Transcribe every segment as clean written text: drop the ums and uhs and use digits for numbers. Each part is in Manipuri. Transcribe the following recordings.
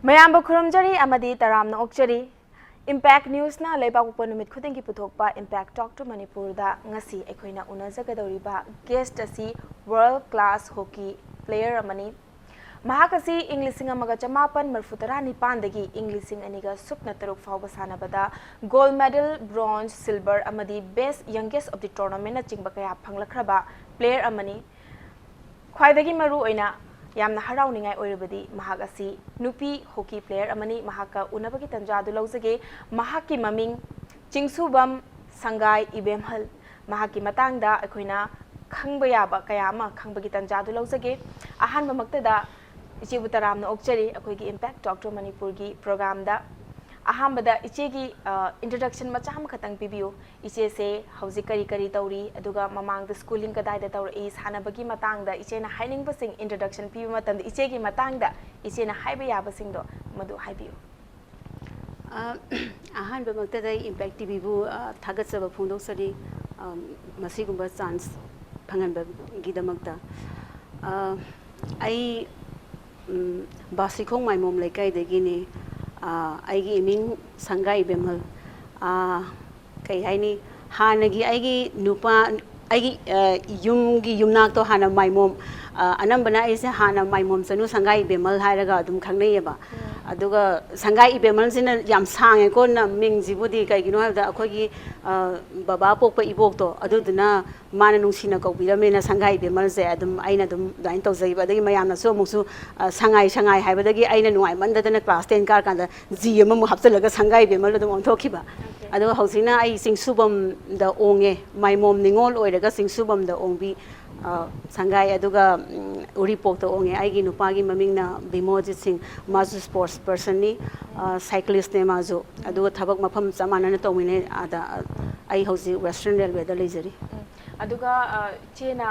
ꯃꯌꯥꯝꯕ ꯈꯨꯔꯨꯝꯖꯔꯤ ꯑꯃꯗꯤ ꯇꯔꯥꯝꯅ ꯑꯣꯛꯆꯔꯤ ꯏꯝꯄꯦꯛ ꯅ꯭ꯌꯨꯁꯅ ꯂꯩꯕꯥꯛꯄꯣꯛꯄ ꯅꯨꯃꯤꯠ ꯈꯨꯗꯤꯡꯒꯤ ꯄꯨꯊꯣꯛꯄ ꯏꯝꯄꯦꯛ ꯇꯣꯛ ꯇꯨ ꯃꯅꯤꯄꯨꯔꯗ ꯉꯁꯤ ꯑꯩꯈꯣꯏꯅ ꯎꯅꯖꯒꯗꯧꯔꯤꯕ ꯒꯦꯁꯠ ꯑꯁꯤ ꯋꯥꯔꯜꯗ ꯀ꯭ꯂꯥꯁ ꯍꯣꯀꯤ ꯄ꯭ꯂꯦꯌꯔ ꯑꯃꯅꯤ ꯃꯍꯥꯛ ꯑꯁꯤ ꯏꯪ 1989 ꯗꯒꯤ ꯏꯪ 2003 ꯐꯥꯎꯕ ꯁꯥꯟꯅꯕꯗ ꯒꯣꯜꯗ ꯃꯦꯗꯜ ꯕ꯭ꯔꯣꯟꯖ ꯁꯤꯜꯚꯔ ꯑꯃꯗꯤ ꯕꯦꯁꯠ ꯌꯪꯒꯦꯁꯠ ꯑꯣꯐ ꯗꯤ ꯇꯣꯔꯅꯥꯃꯦꯟꯠꯅ ꯆꯤꯡꯕ ꯀꯌꯥ ꯐꯪꯂꯛꯈ꯭ꯔꯕ ꯄ꯭ꯂꯦꯌꯔ ꯑꯃꯅꯤ ꯈ꯭ꯋꯥꯏꯗꯒꯤ ꯃꯔꯨ ꯑꯣꯏꯅ ꯌꯥꯝꯅ ꯍꯔꯥꯎꯅꯤꯡꯉꯥꯏ ꯑꯣꯏꯔꯕꯗꯤ ꯃꯍꯥꯛ ꯑꯁꯤ ꯅꯨꯄꯤ ꯍꯣꯀꯤ ꯄ꯭ꯂꯦꯌꯔ ꯑꯃꯅꯤ ꯃꯍꯥꯛꯀ ꯎꯅꯕꯒꯤ ꯇꯟꯖꯥꯗꯨ ꯂꯧꯖꯒꯦ ꯃꯍꯥꯛꯀꯤ ꯃꯃꯤꯡ ꯆꯤꯡꯁꯨꯕꯝ ꯁꯪꯒꯥꯏ ꯏꯕꯦꯝꯍꯜ ꯃꯍꯥꯛꯀꯤ ꯃꯇꯥꯡꯗ ꯑꯩꯈꯣꯏꯅ ꯈꯪꯕ ꯌꯥꯕ ꯀꯌꯥ ꯑꯃ ꯈꯪꯕꯒꯤ ꯇꯟꯖꯥꯗꯨ ꯂꯧꯖꯒꯦ ꯑꯍꯥꯟꯕꯃꯛꯇꯗ इचे तरामना ओक्चरी अखोगी इम्पैक्ट टॉक टू मणिपुर की प्रोग्राम दा अहांबदा इचे की इंट्रोडक्शन मचाम खतंग पिबियो इचे से हौजी करी करी तौरी अदुगा ममांग द स्कूलिंग कदाइदा तौरई सानबगी मतंग दा इचे ना हाइनिंग बसिंग इंट्रोडक्शन पिबि मतंद इचे की मतंग दा इचे ना हाइबे याबसिंग दो मदु हाइबियो अहांबमक्तदा इम्पैक्ट टीवी बु थागतसब फोंदोक्सरी मसिगुंबा चांस फंगनबगीदमक्ता आई बासिखों माइमोम लेकाइदगिनी आइगी इमिंग संगाई इबेमहल कई हाइनी हानगी आइगी नुपा आइगी युमगी युमनाक तो हाना माइमोम अनंबना ऐसे हाना माइमोम सनु संगाई इबेमहल हायरगा अदुम खंगनेयबा अदुगा संगाई इबेमहल सिना याम सांगे को न मिंगजिबुदी कइगिनो हाबदा अखोगी बाबा पोकपा इबोकतो अदुदना माना नुंसिना कौबिरमेना संगाई इबेमहल से अदुम आइना अदुम दाइन तौजैबा अदगी मयामना सो मुसु संगाई संगाई हाइबदगी आइना नुआइ मंददना क्लास 10 कार कांदा जी अमम हापचलगा संगाई इबेमहल अदुम ओंथोखिबा अदुगा हौसिना आई सिंगसुबम द ओंगे माइमोम निंगोल ओइरगा सिंगसुबम द ओंबी संगाई अदुगा उरीपोक तो ओंगे आइगी नुपागी ममिंगना बिमोजित सिंह माजु स्पोर्ट्स पर्सन नि साइक्लिस्ट ने माजु अदुगा थबक मफम समानना तौमिने आदा आई हौसी वेस्टर्न रेलवे दा लेजरी अदुगा चेना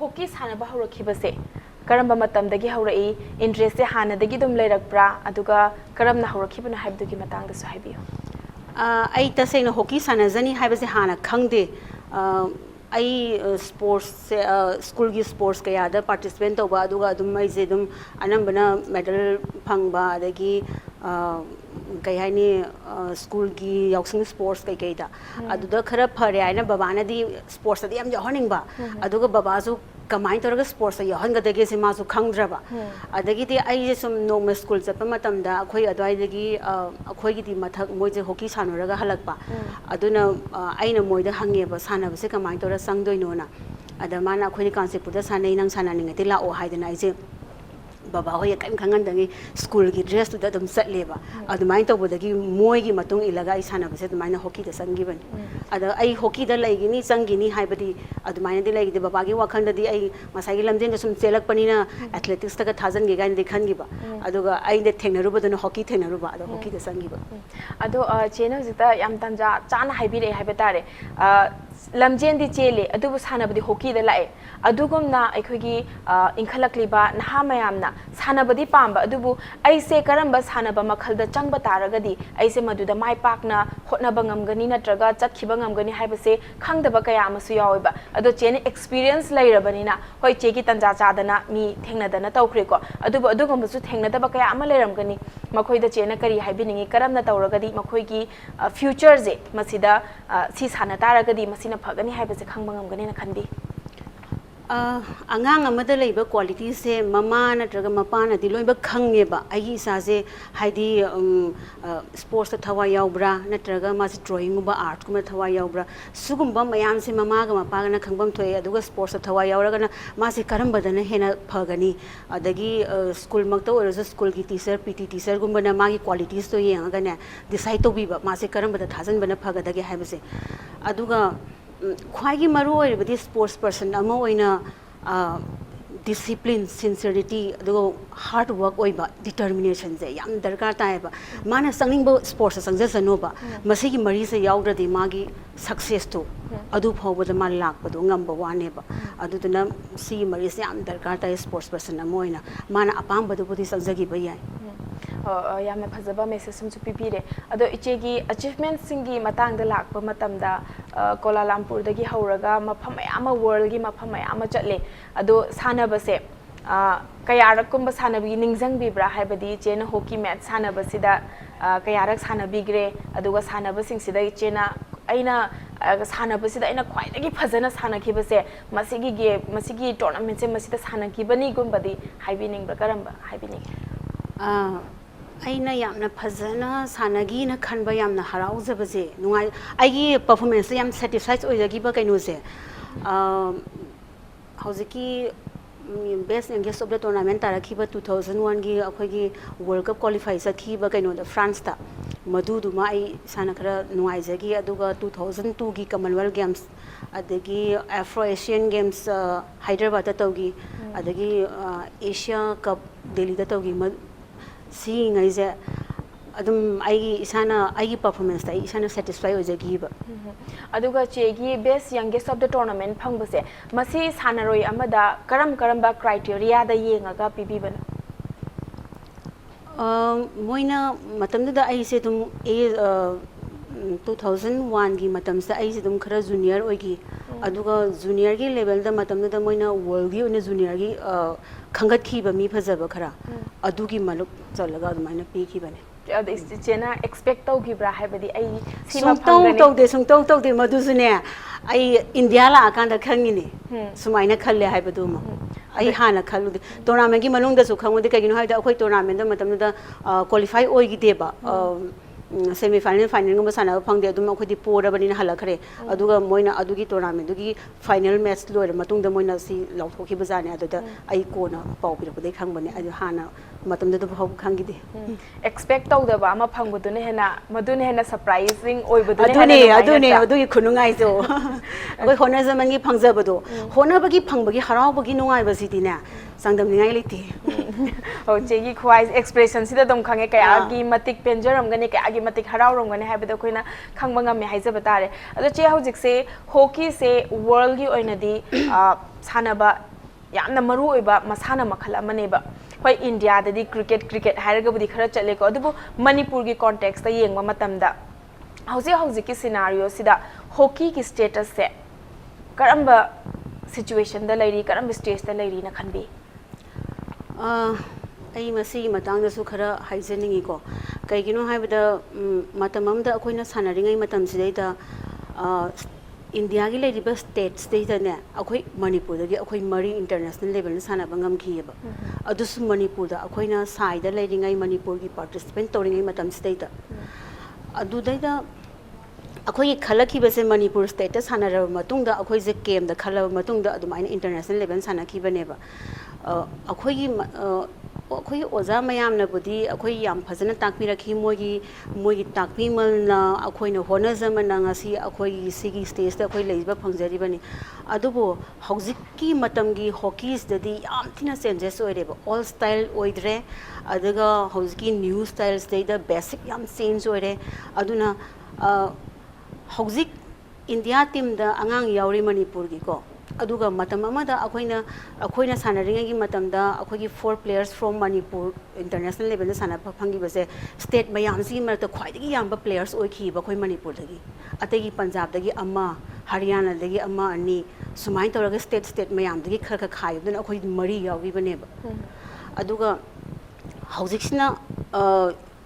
हॉकी सानबा हौरखिबसे करम्बा मतमदगी हौरई इंटरेस्ट से हानदगी दुम लेरकप्रा अदुगा करमना हौरखिबना हाइबदुगी मतंगदसु हाइबियो आई तसेंग हॉकी सानजनी हाइबसे हाना खंगदे आई स्पोर्ट्स स्कूल की स्पोर्ट्स कयादा पार्टिसिपेट तौबा अदुगा अदुम आइजे दुम अनंबना मेडल फंगबा अदगी कई हाइनी स्कूल की याउसिंग स्पोर्ट्स कई कईदा अदुदा खरा फरे आइना बाबानादी स्पोर्ट्स अदि याम याहनिंगबा अदुगा बाबाजु कमाइन तौरगा स्पोर्ट्स याहनगदगे से मासु खंगद्रबा अदगिदि आइजे सुम नोम स्कूल चपा मतमदा अखोई अदवाइदगी अखोईगिदि मथक मोइजे हॉकी सानोरगा हलकपा अदुना आइना मोइदा हंगेबा सानबसे कमाइन तौरा संगदोइनोना अदा माना अखोई कांसेपुदा सानै नंग सानानिंगति लाओ हाइदना आइजे बाबा होय कम खंगनदंगी स्कूल की ड्रेस तुदा दम चलेबा अदुमाइन तौबदगी मोइगी मतुंग इलगा आई सानबसे अदुमाइन हॉकी द संगिबनी अदा आई hockey the लैगिनी Sangini हाइबदी अदुमाइन the लैगिदि बाबागी वाखंददी I मसागी लमजेन sum चेलकपनिना athletics तक थाजन गे गाइन दि खनगिबा अदुगा आई दे थेंगनरुबदन हॉकी थेंगनरुबा अदा हॉकी द संगिबा अदो चेना जिता याम तंजा चाना हाइबिरे हाइबे तारे लमजेन दि चेले अदुबु सानबदी हॉकी द लाए अदुगुमना अखोगी इंखलक्लिबा नहा मयामना सानबदी पांबा अदुबु ऐसे करंबा सानबा मखलदा चंगबा तारगदी ऐसे मदुदा माइ पाकना होटनबा ngमगनी नत्रगा चतखिबा ngमगनी हाइबसे खंगदबा कया अमसु यावइबा अदो चेने एक्सपीरियंस लैरबनिना होय चेगी तंजा चादना मी थेंगनदना तौख्रेको अदुबु अदुगुमबसु थेंगनदबा कया अमा लैरमगनी मखोइदा चेना करी हाइबिनिंगी करमना तौरगदी मखोइगी फ्यूचर जे मसिदा सी साना तारगदी मसिना फगनी हाइबसे खंगबा ngमगनी ना खनबी अंगांग अमदा लेबा क्वालिटी से ममा नत्रगा मपाना दि लोइबा खंगेबा आइगी साजे हाइदी स्पोर्ट्स थवा यावब्रा नत्रगा मासे ड्राइंग गुबा आर्ट गुमा थवा यावब्रा सुगुम्बा मयाम से ममागा मपागना खंगबम थोय अदुगा स्पोर्ट्स थवा यावरगना मासे करमबदना हेना फगनी अदगी स्कूल मक्ता ओरजु स्कूल की टीचर पीटी टीचर गुम्बना मागी क्वालिटीज तो येंगगना डिसाइड तोबिबा मासे करमबदा थाजनबना फगदगे हाइबसे अदुगा ख्वाइगी मरु ओइबदी स्पोर्ट्स पर्सन अमा ओइना discipline sincerity अदुगो हार्ड वर्क ओइबा डिटरमिनेशन जे याम दरकार तायबा माना संगनिंगबो स्पोर्ट्स संगजसनोबा मसिगी मरी से यावद्रदि मागी सक्सेस तो अदु फावबदा मा लाकपदो ngamba वानेबा अदुदना सी मरी से याम दरकार ताय स्पोर्ट्स पर्सन अमा ओइना माना अपांबदो बुदि संजगिबा याय यामना फजबा मेसेज सुम पिपिरे अदो इचेगी अचीवमेंट सिंगी मतंग दा लाकपा मतमदा कोलालमपुर दगी हौरगा मफम मयाम वर्ल्ड गी मफम मयाम चले अदो सानबसे ꯀꯌꯥꯔꯛꯀꯨꯝꯕ ꯁꯥꯟꯅꯕꯤ ꯅꯤꯡꯁꯤꯡꯕꯤꯕ꯭ꯔꯥ ꯍꯥꯏꯕꯗꯤ ꯏꯆꯦꯅ ꯍꯣꯀꯤ ꯃꯦꯠꯆ ꯁꯥꯟꯅꯕꯁꯤꯗ ꯀꯌꯥꯔꯛ ꯁꯥꯟꯅꯕꯤꯈ꯭ꯔꯦ ꯑꯗꯨꯒ ꯁꯥꯟꯅꯕꯁꯤꯡꯁꯤꯗ ꯏꯆꯦꯅ ꯑꯩꯅ ꯁꯥꯟꯅꯕꯁꯤꯗ ꯑꯩꯅ ꯈ꯭ꯋꯥꯏꯗꯒꯤ ꯐꯖꯅ ꯁꯥꯟꯅꯈꯤꯕꯁꯦ ꯃꯁꯤꯒꯤ ꯇꯣꯔꯅꯥꯃꯦꯟꯠꯁꯦ ꯃꯁꯤꯗ ꯁꯥꯟꯅꯈꯤꯕꯅꯤꯒꯨꯝꯕꯗꯤ ꯍꯥꯏꯕꯤꯅꯤꯡꯕ꯭ꯔꯥ ꯀꯔꯝꯕ ꯍꯥꯏꯕꯤꯅꯤꯡꯉꯤ ꯑꯩꯅ ꯌꯥꯝꯅ ꯐꯖꯅ ꯁꯥꯟꯅꯒꯤꯅ ꯈꯟꯕ ꯌꯥꯝꯅ ꯍꯔꯥꯎꯖꯕꯁꯦ ꯅꯨꯡꯉꯥꯏ ꯑꯩꯒꯤ ꯄꯔꯐꯣꯔꯃꯦꯟꯁꯇ ꯌꯥꯝ ꯁꯦꯇꯤꯁꯐꯥꯏꯗ ꯑꯣꯏꯖꯈꯤꯕ ꯀꯩꯅꯣꯁꯦ ꯍꯧꯖꯤꯛꯀꯤ ꯕꯦꯁ ꯌꯪꯒꯦꯁ ꯑꯣꯐ ꯗ ꯇꯣꯔꯅꯥꯃꯦꯟ ꯇꯥꯔꯛꯈꯤꯕ 2001ꯒꯤ ꯑꯩꯈꯣꯏꯒꯤ ꯋꯥꯔꯜ ꯀꯞ ꯀ꯭ꯋꯥꯂꯤꯐꯥꯏ ꯆꯠꯈꯤꯕ ꯀꯩꯅꯣꯗ ꯐ꯭ꯔꯥꯟꯁꯇ ꯃꯗꯨꯗꯨꯃ ꯑꯩ ꯏꯁꯥꯅ ꯈꯔ ꯅꯨꯡꯉꯥꯏꯖꯈꯤ ꯑꯗꯨꯒ 2002ꯒꯤ ꯀꯃꯟꯋꯦꯜꯊ ꯒꯦꯝꯁ ꯑꯗꯒꯤ ꯑꯦꯐ꯭ꯔꯣ ꯑꯦꯁꯤꯌꯥꯟ ꯒꯦꯝꯁ ꯍꯥꯏꯗ꯭ꯔꯕꯥꯗꯇ ꯇꯧꯈꯤ ꯑꯗꯒꯤ ꯑꯦꯁꯤꯌꯥ ꯀꯞ ꯗꯦꯜꯂꯤꯗ ꯇꯧꯈꯤ ꯁꯤꯉꯩꯁꯦ ꯑꯗꯨꯝ ꯑꯩꯒꯤ ꯏꯁꯥꯅ ꯑꯩꯒꯤ ꯄꯔꯐꯣꯔꯃꯦꯟꯁꯇ ꯑꯩ ꯏꯁꯥꯅ ꯁꯦꯇꯤꯁꯐꯥꯏ ꯑꯣꯏꯖꯈꯤꯕ ꯑꯗꯨꯒ ꯆꯦꯒꯤ ꯕꯦꯁ ꯌꯪꯒꯦꯁ ꯑꯣꯐ ꯗ ꯇꯣꯔꯅꯥꯃꯦꯟꯠ ꯐꯪꯕꯁꯦ ꯃꯁꯤ ꯁꯥꯟꯅꯔꯣꯏ ꯑꯃꯗ ꯀꯔꯝꯕ ꯀ꯭ꯔꯥꯏꯇꯦꯔꯤꯌꯥꯗ ꯌꯦꯡꯉꯒ ꯄꯤꯕꯤꯕꯅꯣ ꯃꯣꯏꯅ ꯃꯇꯝꯗꯨꯗ ꯑꯩꯁꯦ ꯑꯗꯨꯝ 2001ꯒꯤ ꯃꯇꯝꯁꯤꯗ ꯑꯩꯁꯦ ꯑꯗꯨꯝ ꯈꯔ ꯖꯨꯅꯤꯌꯔ ꯑꯣꯏꯈꯤ ꯑꯗꯨꯒ ꯖꯨꯅꯤꯌꯔꯒꯤ ꯂꯦꯚꯦꯜꯗ ꯃꯇꯝꯗꯨꯗ ꯃꯣꯏꯅ ꯋꯥꯔꯜꯒꯤ ꯑꯣꯏꯅ ꯖꯨꯅꯤꯌꯔꯒꯤ ꯈꯪꯒꯠꯈꯤꯕ ꯃꯤ ꯐꯖꯕ ꯈꯔ ꯑꯗꯨꯒꯤ ꯃꯂꯨꯛ ꯆꯠꯂꯒ ꯑꯗꯨꯃꯥꯏꯅ ꯄꯤꯈꯤꯕꯅꯦ ꯏꯆꯦꯅ ꯑꯦꯛꯁꯄꯦꯛ ꯇꯧꯈꯤꯕ꯭ꯔꯥ ꯍꯥꯏꯕꯗꯤ ꯑꯩ ꯁꯤꯃ ꯁꯨꯡꯇꯧ ꯇꯧꯗꯦ ꯃꯗꯨꯁꯨꯅꯦ ꯑꯩ ꯏꯟꯗꯤꯌꯥ ꯂꯥꯛꯑꯀꯥꯟꯗ ꯈꯪꯉꯤꯅꯦ ꯁꯨꯃꯥꯏꯅ ꯈꯜꯂꯦ ꯍꯥꯏꯕꯗꯨꯃ ꯑꯩ ꯍꯥꯟꯅ ꯈꯜꯂꯨꯗꯦ ꯇꯣꯔꯅꯥꯃꯦꯟꯠꯀꯤ ꯃꯅꯨꯡꯗꯁꯨ ꯈꯪꯉꯨꯗꯦ ꯀꯩꯒꯤꯅꯣ ꯍꯥꯏꯕꯗ ꯑꯩꯈꯣꯏ ꯇꯣꯔꯅꯥꯃꯦꯟꯠꯇ ꯃꯇꯝꯗꯨꯗ ꯀ꯭ꯋꯥꯂꯤꯐꯥꯏ ꯑꯣꯏꯈꯤꯗꯦꯕ ꯁꯦꯃꯤ ꯐꯥꯏꯅꯦꯜ ꯐꯥꯏꯅꯦꯜꯒꯨꯝꯕ ꯁꯥꯟꯅꯕ ꯐꯪꯗꯦ ꯑꯗꯨꯝ ꯑꯩꯈꯣꯏꯗꯤ ꯄꯣꯔꯕꯅꯤꯅ ꯍꯜꯂꯛꯈ꯭ꯔꯦ ꯑꯗꯨꯒ ꯃꯣꯏꯅ ꯑꯗꯨꯒꯤ ꯇꯣꯔꯅꯥꯃꯦꯟꯠꯇꯨꯒꯤ ꯐꯥꯏꯅꯦꯜ ꯃꯦꯠꯆ ꯂꯣꯏꯔ ꯃꯇꯨꯡꯗ ꯃꯣꯏꯅ ꯁꯤ ꯂꯥꯎꯊꯣꯛꯈꯤꯕꯖꯥꯠꯅꯦ ꯑꯗꯨꯗ ꯑꯩ ꯀꯣꯟꯅ ꯄꯥꯎ ꯄꯤꯔꯛꯄꯗꯩ ꯈꯪꯕꯅꯦ ꯑꯗꯨ ꯍꯥꯟꯅ ꯃꯇꯝꯗꯨꯗ ꯐꯥꯎꯕ ꯈꯪꯈꯤꯗꯦ ꯑꯦꯛꯁꯄꯦꯛ ꯇꯧꯗꯕ ꯑꯃ ꯐꯪꯕꯗꯨꯅ ꯍꯦꯟꯅ ꯁꯔꯄ꯭ꯔꯥꯏꯖꯤꯡ ꯑꯣꯏꯕꯗꯨꯅ ꯍꯦꯟꯅ ꯑꯗꯨꯅꯦ ꯑꯗꯨꯒꯤ ꯈꯨꯅꯨꯡꯉꯥꯏꯖꯣ ꯑꯩꯈꯣꯏ ꯍꯣꯠꯅꯖꯃꯟꯒꯤ ꯐꯪꯖꯕꯗꯣ ꯍꯣꯠꯅꯕꯒꯤ ꯐꯪꯕꯒꯤ ꯍꯔꯥꯎꯕꯒꯤ ꯅꯨꯡꯉꯥꯏꯕꯁꯤꯗꯤꯅꯦ ꯆꯥꯡꯗꯝꯅꯤꯡꯉꯥꯏ ꯂꯩꯇꯦ ꯆꯦꯒꯤ ꯈ꯭ꯋꯥꯏ ꯑꯦꯛꯁꯄ꯭ꯔꯦꯁꯟꯁꯤꯗ ꯑꯗꯨꯝ ꯈꯪꯉꯦ ꯀꯌꯥꯒꯤ ꯃꯇꯤꯛ ꯄꯦꯟꯖꯔꯝꯒꯅꯤ ꯀꯌꯥꯒꯤ ꯃꯇꯤꯛ ꯍꯔꯥꯎꯔꯝꯒꯅꯤ ꯍꯥꯏꯕꯗꯣ ꯑꯩꯈꯣꯏꯅ ꯈꯪꯕ ꯉꯝꯃꯦ ꯍꯥꯏꯖꯕ ꯇꯥꯔꯦ ꯑꯗꯣ ꯆꯦ ꯍꯧꯖꯤꯛꯁꯦ ꯍꯣꯀꯤꯁꯦ ꯋꯥꯔꯜꯒꯤ ꯑꯣꯏꯅꯗꯤ ꯁꯥꯟꯅꯕ ꯌꯥꯝꯅ ꯃꯔꯨꯑꯣꯏꯕ ꯃꯁꯥꯟꯅ ꯃꯈꯜ ꯑꯃꯅꯦꯕ ꯍꯣꯏ ꯏꯟꯗꯤꯌꯥꯗꯗꯤ ꯀ꯭ꯔꯤꯀꯦꯠ ꯍꯥꯏꯔꯒꯕꯨꯗꯤ ꯈꯔ ꯆꯠꯂꯦꯀꯣ ꯑꯗꯨꯕꯨ ꯃꯅꯤꯄꯨꯔꯒꯤ ꯀꯣꯟꯇꯦꯛꯁꯇ ꯌꯦꯡꯕ ꯃꯇꯝꯗ ꯍꯧꯖꯤꯛꯀꯤ ꯁꯤꯅꯥꯔꯤꯑꯣꯁꯤꯗ ꯍꯣꯀꯤꯒꯤ ꯁ꯭ꯇꯦꯇꯁꯁꯦ ꯀꯔꯝꯕ ꯁꯤꯆꯨꯋꯦꯁꯟꯗ ꯂꯩꯔꯤ ꯀꯔꯝꯕ ꯁ꯭ꯇꯦꯖꯇ ꯂꯩꯔꯤꯅ ꯈꯟꯕꯤ ꯑꯩ ꯃꯁꯤꯒꯤ ꯃꯇꯥꯡꯗꯁꯨ ꯈꯔ ꯍꯥꯏꯖꯅꯤꯡꯉꯤꯀꯣ ꯀꯩꯒꯤꯅꯣ ꯍꯥꯏꯕꯗ ꯃꯇꯝ ꯑꯃꯗ ꯑꯩꯈꯣꯏꯅ ꯁꯥꯟꯅꯔꯤꯉꯩ ꯃꯇꯝꯁꯤꯗꯩꯗ ꯏꯟꯗꯤꯌꯥꯒꯤ ꯂꯩꯔꯤꯕ ꯁ꯭ꯇꯦꯠꯁꯤꯗꯩꯗꯅꯦ ꯑꯩꯈꯣꯏ ꯃꯅꯤꯄꯨꯔꯗꯒꯤ ꯑꯩꯈꯣꯏ 3 ꯏꯟꯇꯔꯅꯦꯁꯅꯦꯜ ꯂꯦꯚꯦꯜꯗ ꯁꯥꯟꯅꯕ ꯉꯝꯈꯤꯑꯕ ꯑꯗꯨꯁꯨ ꯃꯅꯤꯄꯨꯔꯗ ꯑꯩꯈꯣꯏꯅ ꯁꯥꯏꯗ ꯂꯩꯔꯤꯉꯩ ꯃꯅꯤꯄꯨꯔꯒꯤ ꯄꯥꯔꯇꯤꯁꯤꯄꯦꯟ ꯇꯧꯔꯤꯉꯩ ꯃꯇꯝꯁꯤꯗꯩꯗ ꯑꯗꯨꯗꯩꯗ ꯑꯩꯈꯣꯏꯒꯤ ꯈꯜꯂꯛꯈꯤꯕꯁꯦ ꯃꯅꯤꯄꯨꯔ ꯁ꯭ꯇꯦꯠꯇ ꯁꯥꯟꯅꯔꯕ ꯃꯇꯨꯡꯗ ꯑꯩꯈꯣꯏꯁꯦ ꯀꯦꯝꯗ ꯈꯜꯂꯕ ꯃꯇꯨꯡꯗ ꯑꯗꯨꯃꯥꯏꯅ ꯏꯟꯇꯔꯅꯦꯁꯅꯦꯜ ꯂꯦꯚꯦꯜ ꯁꯥꯟꯅꯈꯤꯕꯅꯦꯕ ꯑꯩꯈꯣꯏꯒꯤ ꯑꯣꯖꯥ ꯃꯌꯥꯝꯅꯕꯨꯗꯤ ꯑꯩꯈꯣꯏ ꯌꯥꯝ ꯐꯖꯅ ꯇꯥꯛꯄꯤꯔꯛꯈꯤ ꯃꯣꯏꯒꯤ ꯇꯥꯛꯄꯤꯃꯜꯅ ꯑꯩꯈꯣꯏꯅ ꯍꯣꯠꯅꯖꯃꯟꯅ ꯉꯁꯤ ꯑꯩꯈꯣꯏꯒꯤ ꯁꯤꯒꯤ ꯁ꯭ꯇꯦꯖꯇ ꯑꯩꯈꯣꯏ ꯂꯩꯕ ꯐꯪꯖꯔꯤꯕꯅꯤ ꯑꯗꯨꯕꯨ ꯍꯧꯖꯤꯛꯀꯤ ꯃꯇꯝꯒꯤ ꯍꯣꯀꯤꯁꯤꯗꯗꯤ ꯌꯥꯝ ꯊꯤꯅ ꯆꯦꯟꯖꯦꯁ ꯑꯣꯏꯔꯦꯕ ꯑꯣꯜ ꯁ꯭ꯇꯥꯏꯜ ꯑꯣꯏꯗ꯭ꯔꯦ ꯑꯗꯨꯒ ꯍꯧꯖꯤꯛꯀꯤ ꯅ꯭ꯌꯨ ꯁ꯭ꯇꯥꯏꯜꯁꯤꯗꯩꯗ ꯕꯦꯁꯤꯛ ꯌꯥꯝ ꯆꯦꯟꯖ ꯑꯣꯏꯔꯦ ꯑꯗꯨꯅ ꯍꯧꯖꯤꯛ ꯏꯟꯗꯤꯌꯥ ꯇꯤꯝꯗ ꯑꯉꯥꯡ ꯌꯥꯎꯔꯤ ꯃꯅꯤꯄꯨꯔꯒꯤꯀꯣ ꯑꯗꯨꯒ ꯃꯇꯝ ꯑꯃꯗ ꯑꯩꯈꯣꯏꯅ ꯁꯥꯟꯅꯔꯤꯉꯩꯒꯤ ꯃꯇꯝꯗ ꯑꯩꯈꯣꯏꯒꯤ 4 ꯄ꯭ꯂꯦꯌꯔꯁ ꯐ꯭ꯔꯣꯝ ꯃꯅꯤꯄꯨꯔ ꯏꯟꯇꯔꯅꯦꯁꯅꯦल ꯂꯦꯚꯦꯜꯗ ꯁꯥꯟꯅꯕ ꯐꯪꯈꯤꯕꯁꯦ ꯁ꯭ꯇꯦꯠ ꯃꯌꯥꯝꯁꯤꯒꯤ ꯃꯔꯛꯇ ꯈ꯭ꯋꯥꯏꯗꯒꯤ ꯌꯥꯝꯕ ꯄ꯭ꯂꯦꯌꯔꯁ ꯑꯣꯏꯈꯤꯕ ꯑꯩꯈꯣꯏ ꯃꯅꯤꯄꯨꯔꯗꯒꯤ ꯑꯇꯩꯒꯤ ꯄꯟꯖꯥꯕꯗꯒꯤ 1 ꯍꯔꯤꯌꯥꯅꯥꯗꯒꯤ 1 2 ꯁꯨꯃꯥꯏꯅ ꯇꯧꯔꯒ ꯁ꯭ꯇꯦꯠ ꯃꯌꯥꯝꯗꯒꯤ ꯈꯔ ꯈꯥꯏꯕꯗꯨꯅ ꯑꯩꯈꯣই 3 ꯌꯥꯎꯈꯤꯕꯅꯦꯕ ꯑꯗꯨꯒ ꯍꯧꯖꯤꯛꯁꯤꯅ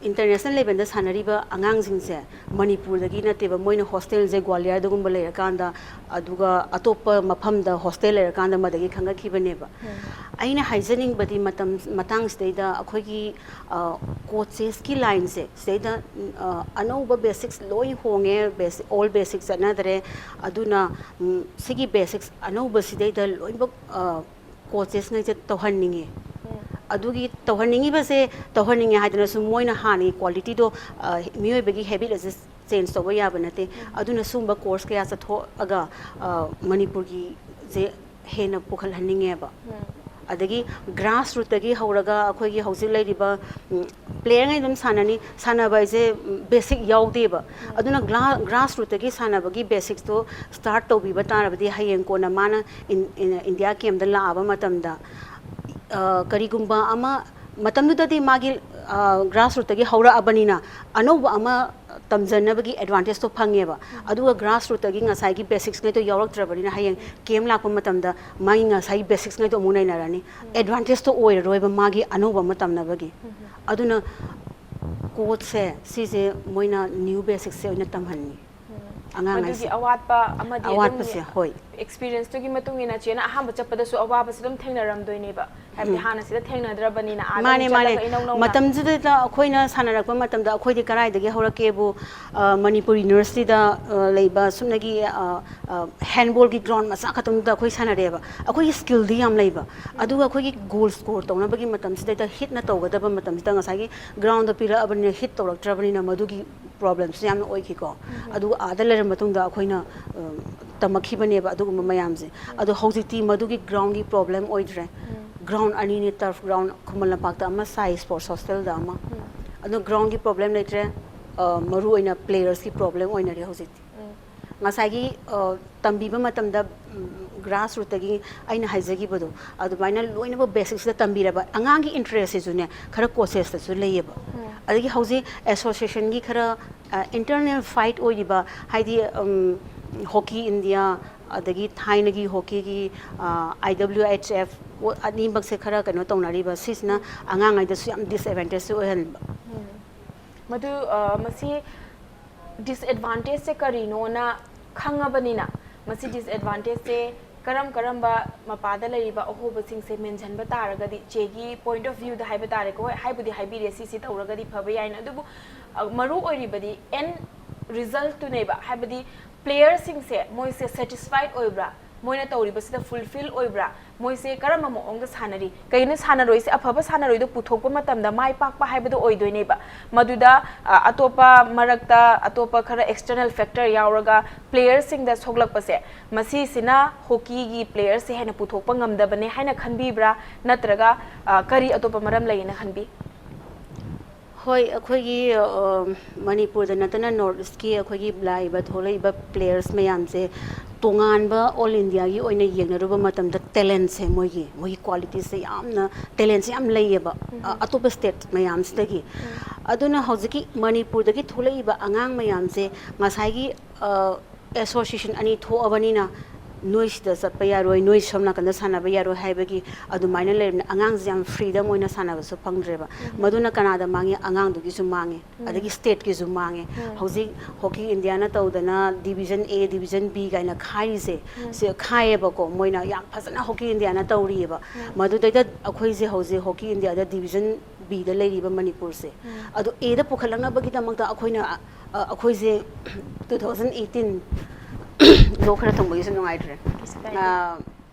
इंटरनेशनल लेवल सानरीबा आंगांसिंगसे मणिपुरदगी नतेबा मोइना हॉस्टेल जे ग्वालियरदगुंबा लेरकांदा अदुगा अतोप्पा मफमदा हॉस्टेल लेरकांदा मदगी खंगखिबनेबा आइना हाइजनिंगबदी मतांगसिदैदा अखोइगी कोचेस की लाइन से अनौबा बेसिक्स लोई होंगे ऑल बेसिक्स अनदरे अदुना सिगी बेसिक्स अनौबा सिदैदा लोइबा कोचेस नै तौहनिंगे अदुगी तौहनिंगी बसे तौहनिंगे हाइदना सु मोइना हानि क्वालिटी दो मियोइबगी हैबिट असे चेंज तौबा याबा नते अदुना सुंबा कोर्स कया चथोअगा मणिपुर की जे हेना पुखल हनिंगेबा अदगी ग्रास रूट तगी हौरगा अखोइगी हौजिक लैरिबा player ngay dum sanani sanaba ise basic yaudeba aduna grass root tagi sanabagi basics to start to biba tarabadi hayeng kona mana india kem da laaba matamda karigumba ama matamdudadi magi grass root tagi haura abanina anoba ama tamjanabagi advantage to phangeba aduga grassroots tagi ngasai gi basics ngai to yawraktrabani na hayeng kem lakpa matamda mai ngasai basics ngai to munai narani advantage to oir roiba magi anoba matam nabagi aduna coach se sise moina new basics se oina tamhanni angangai awatpa amadi awatpa se hoi experience to gi matungina chena ahamba chappada su awaba su dum thengnaram doineba habdi hana sida thengnadrabani na mane matam jida da akoina sanarakpa matam da akoi di karai dagi horake bu Manipur University da leiba sumnagi handball gi ground masa khatum da akoi sanareba akoi skill di yam leiba adu akoi gi goal score tawna bagi matam sida da hit na tawgada ba matam sida ngasai gi ground da pira abani hit tawraktrabani na madugi problems yam oi ki ko adu adalere matung da akoina tamakhi bane ba adu mayamse adu hojiti madugi ground gi problem oidre ground ani ni turf ground khumala pakta ama sai sports hostel da ama adu ground gi problem letre maru oina players ki problem oina ri hojiti ngasai gi tambiba matam da grassroots tagi aina haijagi bodo adu baina loina ba basics da tambira ba angang gi interest is ne khara courses ta su leyeba adagi hauji association gi khara internal fight oiba haidi hockey India adagi Thai gi hockey gi IWHF ani bak se khara kano tawnari ba sisna angang ai da su am disadvantage su ohan madu masi disadvantage se karino na khangabani na masi disadvantage se karam ba mapada lariba ahoba sing se mention ba taragadi chegi point of view da haiba tare ko haibudi haibi resi si tauragadi phaba yaina dubu maru oribadi end result to neba haibudi players sing se moi se satisfied oibra moina tauriba sida fulfill oibra moi se karama mo ong da sanari kaina sanaroi se afaba sanaroi do puthokpa matamda mai pakpa haibado oidoineba maduda atopa marakta atopa khara external factor yauraga players sing da soglakpa se masi sina hockey gi players se hena puthokpa ngamda bane haina khanbibra natraga kari atopa maram laina khanbi hoi akhoi gi Manipur da natana north east ki akhoi gi laiba tholaiba players mayam se tongan ba all India gi oina yengnaruba matam da talent se moi quality se yamna talent se yam leyeba atopa state mayam stagi aduna hojiki Manipur da gi tholaiba angang mayam se ngasai gi association ani tho abani na noise da satpa yaroi noise somna kanda sana ba yaroi haibagi adu maina le angang jam freedom oina sana ba so pangdreba maduna kanada mangi angang du gi su mangi adagi state gi su mangi hoji hockey India na tawdana division A division B gaina khai se khai ba ko moina yam phasana hockey India na tawri ba madu da akhoi je hoji hockey India da division B da leiri ba Manipur se adu A da pukhalanga ba gi tamak da akhoi je 2018 lokhara thongbai su ngai tre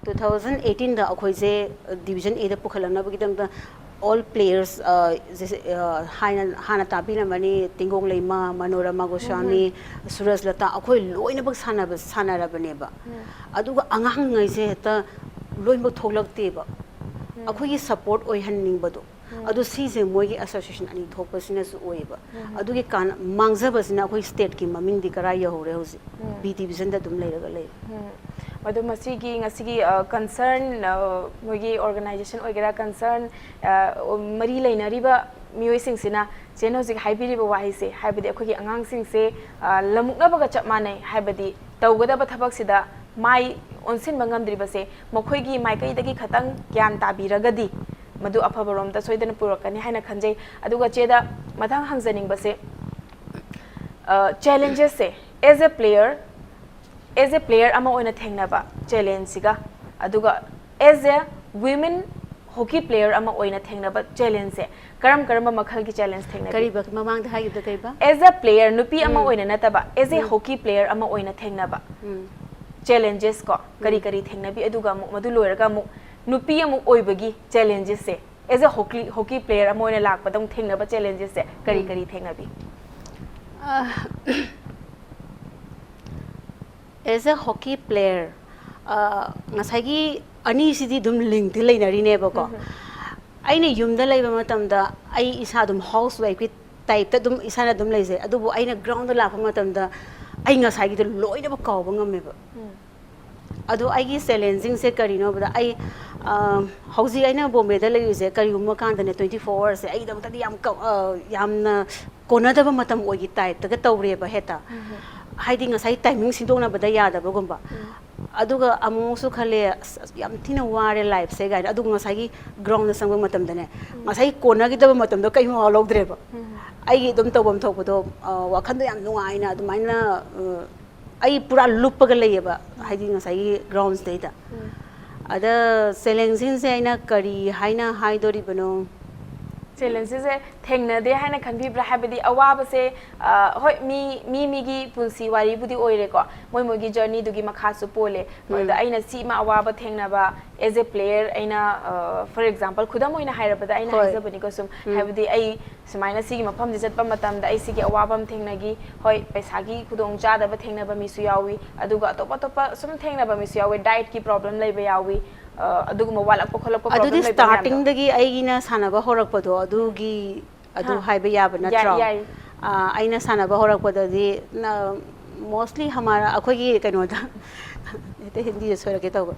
2018 da akhoi je division A da pukhalana bagi dam da all players hana tabina mani tingong leima Manorama Goswami Suraj Lata akhoi loina bak sanara bane ba aduga angang ngai se ta loima thoklakte ba akhoi gi support oi hanning bado adu sise moigi association ani thokpa sina su oiba adu gi kan mangzaba sina akhoi state ki maming di karai ya hore hosi B division da dum leiraga lei madu masigi ngasigi concern moigi organization oigera concern mari leinariba mioi sing sina chen hojik haibiriba wahi se haibadi akhoi gi angang sing se lamukna baga chap manai haibadi tawgada ba thabak sida mai onsin bangam driba se mokhoi gi mai kai dagi khatang gyan tabiragadi madu afabarom da soidana purakani haina khanjai aduga cheda mathang hangjaning base challenges se as a player ama oina thengna ba challenge siga aduga as a women hockey player ama oina thengna ba challenge se karam makhal ki challenge thengna kari ba mamang da hayu da kai ba as a player nupi ama oina na ba as a hockey player ama oina thengna ba challenges ko kari thengna bi aduga madu loiraga mu nupi amu oibagi challenges se as a hockey player amoina lakpa dam thengna ba challenges se kari thengna bi as a hockey player ngasai gi ani sidi dum link thi leinari ne ba ko aina yumda leiba matam da ai isa dum housewife ki type ta dum isa na dum leise adubu aina ground da lakpa matam da ai ngasai gi loina ba kaw ba ngame ba adu ai gi challenging se karino ba ai hauji aina Bombay da leise kari umma kan da ne 24 hours ai dam ta yam yamna ꯀꯣꯟꯅꯗꯕ ꯃꯇꯝ ꯑꯣꯏꯒꯤ ꯇꯥꯏꯞꯇꯒ ꯇꯧꯔꯦꯕ ꯍꯦꯛꯇ ꯍꯥꯏꯗꯤ ꯉꯁꯥꯏ ꯇꯥꯏꯃꯤꯡ ꯁꯤꯟꯗꯣꯛꯅꯕꯗ ꯌꯥꯗꯕꯒꯨꯝꯕ ꯑꯗꯨꯒ ꯑꯃꯨꯛꯁꯨ ꯈꯜꯂꯦ ꯌꯥꯝ ꯊꯤꯅ ꯋꯥꯔꯦ ꯂꯥꯏꯐꯁꯦ ꯒꯥꯏꯅ ꯑꯗꯨꯒ ꯉꯁꯥꯏꯒꯤ ꯒ꯭ꯔꯥꯎꯟꯗ ꯆꯪꯕ ꯃꯇꯝꯗꯅꯦ ꯉꯁꯥꯏ ꯀꯣꯟꯅꯈꯤꯗꯕ ꯃꯇꯝꯗꯣ ꯀꯩ ꯃꯋꯥ ꯂꯧꯗ꯭ꯔꯦꯕ ꯑꯩꯒꯤ ꯑꯗꯨꯝ ꯇꯧꯐꯝ ꯊꯣꯛꯄꯗꯣ ꯋꯥꯈꯟꯗꯣ ꯌꯥꯝ ꯅꯨꯡꯉꯥꯏꯅ ꯑꯗꯨꯃꯥꯏꯅ ꯑꯩ ꯄꯨꯔꯥ ꯂꯨꯞꯄꯒ ꯂꯩꯌꯦꯕ ꯍꯥꯏꯗꯤ ꯉꯁꯥꯏꯒꯤ ꯒ꯭ꯔꯥꯎꯟꯁꯤꯗꯩꯗ ꯑꯗ ꯆꯦꯂꯦꯟꯖꯤꯡꯁꯦ ꯑꯩꯅ ꯀꯔꯤ ꯍꯥꯏꯅ ꯍꯥꯏꯗꯣꯔꯤꯕꯅꯣ ꯆꯦꯂꯦꯟꯖꯦꯁꯦ ꯊꯦꯡꯅꯗꯦ ꯍꯥꯏꯅ ꯈꯟꯕꯤꯕ꯭ꯔꯥ ꯍꯥꯏꯕꯗꯤ ꯑꯋꯥꯕꯁꯦ ꯍꯣꯏ ꯃꯤꯒꯤ ꯄꯨꯟꯁꯤ ꯋꯥꯔꯤꯕꯨꯗꯤ ꯑꯣꯏꯔꯦꯀꯣ ꯃꯣꯏꯒꯤ ꯖꯔꯅꯤꯗꯨꯒꯤ ꯃꯈꯥꯁꯨ ꯄꯣꯜꯂꯦ ꯑꯗ ꯑꯩꯅ ꯁꯤꯃ ꯑꯋꯥꯕ ꯊꯦꯡꯅꯕ ꯑꯦꯖ ꯑꯦ ꯄ꯭ꯂꯦꯌꯔ ꯑꯩꯅ ꯐꯣꯔ ꯑꯦꯛꯖꯥꯝꯄꯜ ꯈꯨꯗꯝ ꯑꯣꯏꯅ ꯍꯥꯏꯔꯕꯗ ꯑꯩꯅ ꯍꯥꯏꯖꯕꯅꯤꯀꯣ ꯁꯨꯝ ꯍꯥꯏꯕꯗꯤ ꯑꯩ ꯁꯨꯃꯥꯏꯅ ꯁꯤꯒꯤ ꯃꯐꯝꯁꯦ ꯆꯠꯄ ꯃꯇꯝꯗ ꯑꯩ ꯁꯤꯒꯤ ꯑꯋꯥꯕ ꯑꯃ ꯊꯦꯡꯅꯈꯤ ꯍꯣꯏ ꯄꯩꯁꯥꯒꯤ ꯈꯨꯗꯣꯡꯆꯥꯗꯕ ꯊꯦꯡꯅꯕ ꯃꯤꯁꯨ ꯌꯥꯎꯏ ꯑꯗꯨꯒ ꯑꯇꯣꯞꯄ ꯁꯨꯝ ꯊꯦꯡꯅꯕ ꯃꯤꯁꯨ ꯌꯥꯎꯏ ꯗꯥꯏꯠꯀꯤ ꯄ꯭ꯔꯣꯕ꯭ꯂꯦꯝ ꯂꯩꯕ ꯌꯥꯎꯏ ꯑꯗꯨꯒꯨꯝꯕ ꯋꯥꯠꯂꯛꯄ ꯈꯣꯠꯂꯛꯄ ꯄ꯭ꯔꯣꯕ꯭ꯂꯦꯝ ꯂꯩꯕ ꯃꯌꯥꯝꯗꯣ ꯁ꯭ꯇꯥꯔꯇꯤꯡꯗꯒꯤ ꯑꯩꯒꯤꯅ ꯁꯥꯟꯅꯕ ꯍꯧꯔꯛꯄꯗꯣ ꯑꯗꯨꯒꯤ ꯑꯗꯨ ꯍꯥꯏꯕ ꯌꯥꯕ ꯅꯠꯇ꯭ꯔꯣ ꯑꯩꯅ ꯁꯥꯟꯅꯕ ꯍꯧꯔꯛꯄꯗꯗꯤ ꯃꯣꯁꯂꯤ ꯑꯩꯈꯣꯏꯒꯤ ꯀꯩꯅꯣꯗ ꯍꯦꯛꯇ ꯍꯤꯟꯗꯤꯗ ꯁꯣꯏꯔꯛꯀꯦ ꯇꯧꯕ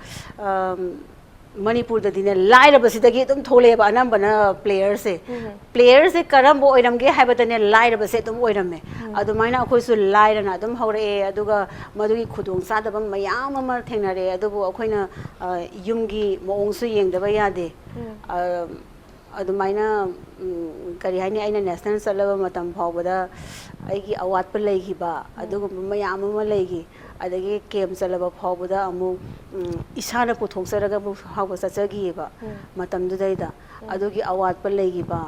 ꯃꯅꯤꯄꯨꯔꯗꯗꯤꯅꯦ ꯂꯥꯏꯔꯕꯁꯤꯗꯒꯤ ꯑꯗꯨꯝ ꯊꯣꯛꯂꯛꯑꯦꯕ ꯑꯅꯝꯕꯅ ꯄ꯭ꯂꯦꯌꯔꯁꯦ ꯀꯔꯝꯕ ꯑꯣꯏꯔꯝꯒꯦ ꯍꯥꯏꯕꯗꯅꯦ ꯂꯥꯏꯔꯕꯁꯦ ꯑꯗꯨꯝ ꯑꯣꯏꯔꯝꯃꯦ ꯑꯗꯨꯃꯥꯏꯅ ꯑꯩꯈꯣꯏꯁꯨ ꯂꯥꯏꯔꯅ ꯑꯗꯨꯝ ꯍꯧꯔꯛꯑꯦ ꯑꯗꯨꯒ ꯃꯗꯨꯒꯤ ꯈꯨꯗꯣꯡꯆꯥꯗꯕ ꯃꯌꯥꯝ ꯑꯃ ꯊꯦꯡꯅꯔꯦ ꯑꯗꯨꯕꯨ ꯑꯩꯈꯣꯏꯅ ꯌꯨꯝꯒꯤ ꯃꯑꯣꯡꯁꯨ ꯌꯦꯡꯗꯕ ꯌꯥꯗꯦ ꯑꯗꯨꯃꯥꯏꯅ ꯀꯔꯤ ꯍꯥꯏꯅꯤ ꯑꯩꯅ ꯅꯦꯁꯅꯦꯜ ꯆꯠꯂꯕ ꯃꯇꯝ ꯐꯥꯎꯕꯗ ꯑꯩꯒꯤ ꯑꯋꯥꯠꯄ ꯂꯩꯈꯤꯕ ꯑꯗꯨꯒꯨꯝꯕ ꯃꯌꯥꯝ ꯑꯃ ꯂꯩꯈꯤ ꯑꯗꯒꯤ ꯀꯦꯝ ꯆꯠꯂꯕ ꯐꯥꯎꯕꯗ ꯑꯃꯨꯛ ꯏꯁꯥꯅ ꯄꯨꯊꯣꯛꯆꯔꯒ ꯐꯥꯎꯕ ꯆꯠꯆꯈꯤꯑꯕ ꯃꯇꯝꯗꯨꯗꯩꯗ ꯑꯗꯨꯒꯤ ꯑꯋꯥꯠꯄ ꯂꯩꯈꯤꯕ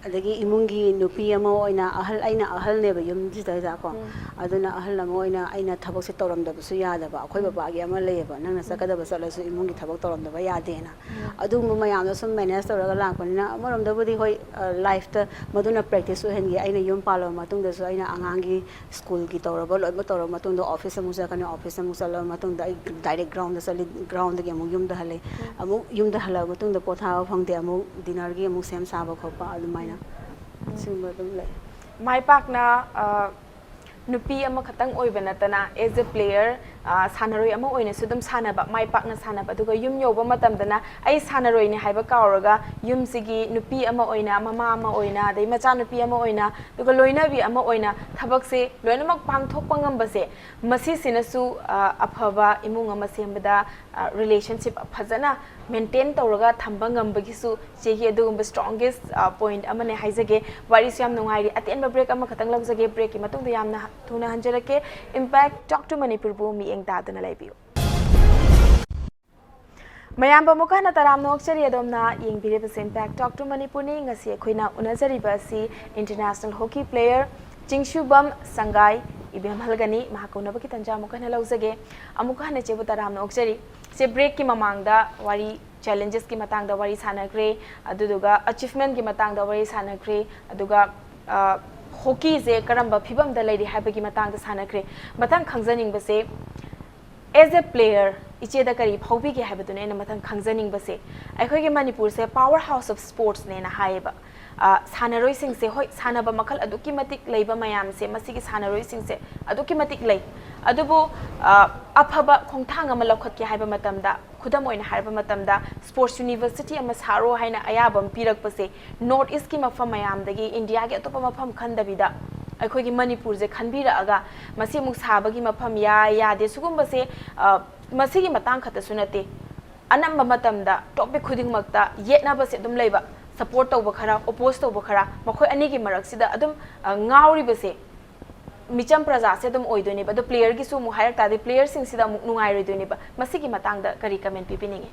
ꯑꯗꯒꯤ ꯏꯃꯨꯡꯒꯤ ꯅꯨꯄꯤ ꯑꯃ ꯑꯣꯏꯅ ꯑꯩꯅ ꯑꯍꯜꯅꯦꯕ ꯌꯨꯝꯁꯤꯗꯩꯗꯀꯣ ꯑꯗꯨꯅ ꯑꯍꯜ ꯑꯃ ꯑꯣꯏꯅ ꯑꯩꯅ ꯊꯕꯛꯁꯦ ꯇꯧꯔꯝꯗꯕꯁꯨ ꯌꯥꯗꯕ ꯑꯩꯈꯣꯏ ꯕꯕꯥꯒꯤ ꯑꯃ ꯂꯩꯌꯦꯕ ꯅꯪꯅ ꯆꯠꯀꯗꯕ ꯆꯠꯂꯁꯨ ꯏꯃꯨꯡꯒꯤ ꯊꯕꯛ ꯇꯧꯔꯝꯗꯕ ꯌꯥꯗꯦꯅ ꯑꯗꯨꯒꯨꯝꯕ ꯃꯌꯥꯝꯗꯣ ꯁꯨꯝ ꯃꯦꯅꯦꯖ ꯇꯧꯔꯒ ꯂꯥꯛꯄꯅꯤꯅ ꯑꯃꯔꯣꯝꯗꯕꯨꯗꯤ ꯍꯣꯏ ꯂꯥꯏꯐꯇ ꯃꯗꯨꯅ ꯄ꯭ꯔꯦꯛꯇꯤꯁ ꯑꯣꯏꯍꯟꯈꯤ ꯑꯩꯅ ꯌꯨꯝ ꯄꯥꯜꯂꯕ ꯃꯇꯨꯡꯗꯁꯨ ꯑꯩꯅ ꯑꯉꯥꯡꯒꯤ ꯁ꯭ꯀꯨꯜꯒꯤ ꯇꯧꯔꯕ ꯂꯣꯏꯅꯃꯛ ꯇꯧꯔꯕ ꯃꯇꯨꯡꯗ ꯑꯣꯐꯤꯁ ꯑꯃꯨꯛ ꯆꯠꯀꯅꯤ ꯑꯣꯐꯤꯁ ꯑꯃꯨꯛ ꯆꯠꯂꯕ ꯃꯇꯨꯡꯗ ꯑꯩ ꯗꯥꯏꯔꯦꯛ ꯒ꯭ꯔꯥꯎꯟꯗ ꯆꯠꯂꯤ ꯒ꯭ꯔꯥꯎꯟꯗꯒꯤ ꯑꯃꯨꯛ ꯌꯨꯝꯗ ꯍꯜꯂꯛꯏ ꯑꯃꯨꯛ ꯌꯨꯝꯗ ꯍꯜꯂꯛꯑ ꯃꯇꯨꯡꯗ ꯄꯣꯊꯥꯕ ꯐꯪꯗꯦ ꯑꯃꯨꯛ ꯗꯤꯅꯔꯒꯤ ꯑꯃꯨꯛ ꯁꯦꯝ ꯁꯥꯕ ꯈꯣꯠꯄ ꯑꯗꯨꯃꯥꯏꯅ ꯁꯤꯒꯨꯝꯕ ꯑꯗꯨꯝ ꯂꯩ ꯃꯥꯏ ꯄꯥꯛꯅ ꯅꯨꯄꯤ ꯑꯃꯈꯛꯇꯪ ꯑꯣꯏꯕ ꯅꯠꯇꯅ ꯑꯦꯖ ꯑꯦ ꯄ꯭ꯂꯦꯌꯔ ꯁꯥꯟꯅꯔꯣꯏ ꯑꯃ ꯑꯣꯏꯅꯁꯨ ꯑꯗꯨꯝ ꯁꯥꯟꯅꯕ ꯃꯥꯏ ꯄꯥꯛꯅ ꯁꯥꯟꯅꯕ ꯑꯗꯨꯒ ꯌꯨꯝ ꯌꯧꯕ ꯃꯇꯝꯗꯅ ꯑꯩ ꯁꯥꯟꯅꯔꯣꯏꯅꯦ ꯍꯥꯏꯕ ꯀꯥꯎꯔꯒ ꯌꯨꯝꯁꯤꯒꯤ ꯅꯨꯄꯤ ꯑꯃ ꯑꯣꯏꯅ ꯃꯃꯥ ꯑꯃ ꯑꯣꯏꯅ ꯑꯗꯩ ꯃꯆꯥꯅꯨꯄꯤ ꯑꯃ ꯑꯣꯏꯅ ꯑꯗꯨꯒ ꯂꯣꯏꯅꯕꯤ ꯑꯃ ꯑꯣꯏꯅ ꯊꯕꯛꯁꯦ ꯂꯣꯏꯅꯃꯛ ꯄꯥꯡꯊꯣꯛꯄ ꯉꯝꯕꯁꯦ ꯃꯁꯤꯁꯤꯅꯁꯨ ꯑꯐꯕ ꯏꯃꯨꯡ ꯑꯃ ꯁꯦꯝꯕꯗ ꯔꯤꯂꯦꯁꯟꯁꯤꯞ ꯐꯖꯅ ꯃꯦꯟꯇꯦꯟ ꯇꯧꯔꯒ ꯊꯝꯕ ꯉꯝꯕꯒꯤꯁꯨ ꯆꯦꯒꯤ ꯑꯗꯨꯒꯨꯝꯕ ꯁ꯭ꯇ꯭ꯔꯣꯡꯒꯦꯁ ꯄꯣꯏꯟꯠ ꯑꯃꯅꯦ ꯍꯥꯏꯖꯒꯦ ꯋꯥꯔꯤꯁꯨ ꯌꯥꯝ ꯅꯨꯡꯉꯥꯏꯔꯤ ꯑꯇꯦꯟꯕ ꯕ꯭ꯔꯦꯛ ꯑꯃꯈꯛꯇꯪ ꯂꯧꯖꯒꯦ ꯕ꯭ꯔꯦꯛꯀꯤ ꯃꯇꯨꯡꯗ ꯌꯥꯝꯅ ꯊꯨꯅ ꯍꯟꯖꯔꯛꯀꯦ ꯏꯝꯄꯦꯛ ꯇꯣꯛ ꯇꯨ ꯃꯅꯤꯄꯨꯔꯕꯨ ꯃꯤꯠꯌꯦꯡ ꯇꯥꯗꯨꯅ ꯂꯩꯕꯤꯌꯨ ꯃꯌꯥꯝꯕ ꯑꯃꯨꯛ ꯍꯟꯅ ꯇꯔꯥꯝꯅ ꯑꯣꯛꯆꯔꯤ ꯑꯗꯣꯝꯅ ꯌꯦꯡꯕꯤꯔꯤꯕꯁꯦ ꯏꯝꯄꯦꯛ ꯇꯣꯛ ꯇꯨ ꯃꯅꯤꯄꯨꯔꯅꯤ ꯉꯁꯤ ꯑꯩꯈꯣꯏꯅ ꯎꯅꯖꯔꯤꯕ ꯑꯁꯤ ꯏꯟꯇꯔꯅꯦꯁꯅꯦꯜ ꯍꯣꯀꯤ ꯄ꯭ꯂꯦꯌꯔ ꯆꯤꯡꯁꯨꯕꯝ ꯁꯪꯒꯥꯏ ꯏꯕꯦꯝꯍꯜꯒꯅꯤ ꯃꯍꯥꯛ ꯎꯅꯕꯒꯤ ꯇꯟꯖꯥ ꯑꯃꯨꯛ ꯍꯟꯅ ꯂꯧꯖꯒꯦ ꯑꯃꯨꯛ ꯍꯟꯅ ꯆꯦꯕꯨ ꯇꯔꯥꯝꯅ ꯑꯣꯛꯆꯔꯤ ꯆꯦ ꯕ꯭ꯔꯦꯛꯀꯤ ꯃꯃꯥꯡꯗ ꯋꯥꯔꯤ ꯆꯦꯂꯦꯟꯖꯦꯁꯀꯤ ꯃꯇꯥꯡꯗ ꯋꯥꯔꯤ ꯁꯥꯟꯅꯈ꯭ꯔꯦ ꯑꯗꯨꯗꯨꯒ ꯑꯆꯤꯚꯃꯦꯟꯠꯀꯤ ꯃꯇꯥꯡꯗ ꯋꯥꯔꯤ ꯁꯥꯟꯅꯈ꯭ꯔꯦ ꯑꯗꯨꯒ ꯍꯣꯀꯤꯁꯦ ꯀꯔꯝꯕ ꯐꯤꯕꯝꯗ ꯂꯩꯔꯤ ꯍꯥꯏꯕꯒꯤ ꯃꯇꯥꯡꯗ ꯁꯥꯟꯅꯈ꯭ꯔꯦ ꯃꯊꯪ ꯈꯪꯖꯅꯤꯡꯕꯁꯦ एज ए प्लेयर इचेदा करी फाउबीगे हाइबदुने ना मथंग खंगजनिंगबसे अखोइगे मणिपुर से पावर हाउस ऑफ स्पोर्ट्स ने ना हाइबा सानरोइ सिंग से होय सानबा मखल अदुकी मतिक लैबा मयाम से मसिगी सानरोइ सिंग से अदुकी मतिक लै अदुबो अफबा खोंथांग अमा लौखतके हाइबा मतमदा खुदम ओइना हाइबा मतमदा स्पोर्ट्स यूनिवर्सिटी अमा सारो हाइना अयाबम पिरकपसे नॉर्थ ईस्ट की मफम मयामदगी इंडिया के अतोपा मफम खंदबिदा अखोइगी मणिपुर से खनबिरअगा मसी मुक साबगी मफम यादे सुगुम्बसे मसिगी मतंग खतसु नते अनंबा मतमदा टॉपिक खुदिंगमक्ता येतनाबसे अदुम लैबा सपोर्ट तौबा खरा ओपोज तौबा खरा मखोय अनिगी मरक्सिदा अदुम ngauribase मिचम प्रजा से अदुम ओइदोनेबा द प्लेयर की सु मु हायरक तादे प्लेयर सिंग सिदा मुक नुंगाइरोइदोनेबा मसिगी मतंगदा करी कमेंट पिपिनिंगे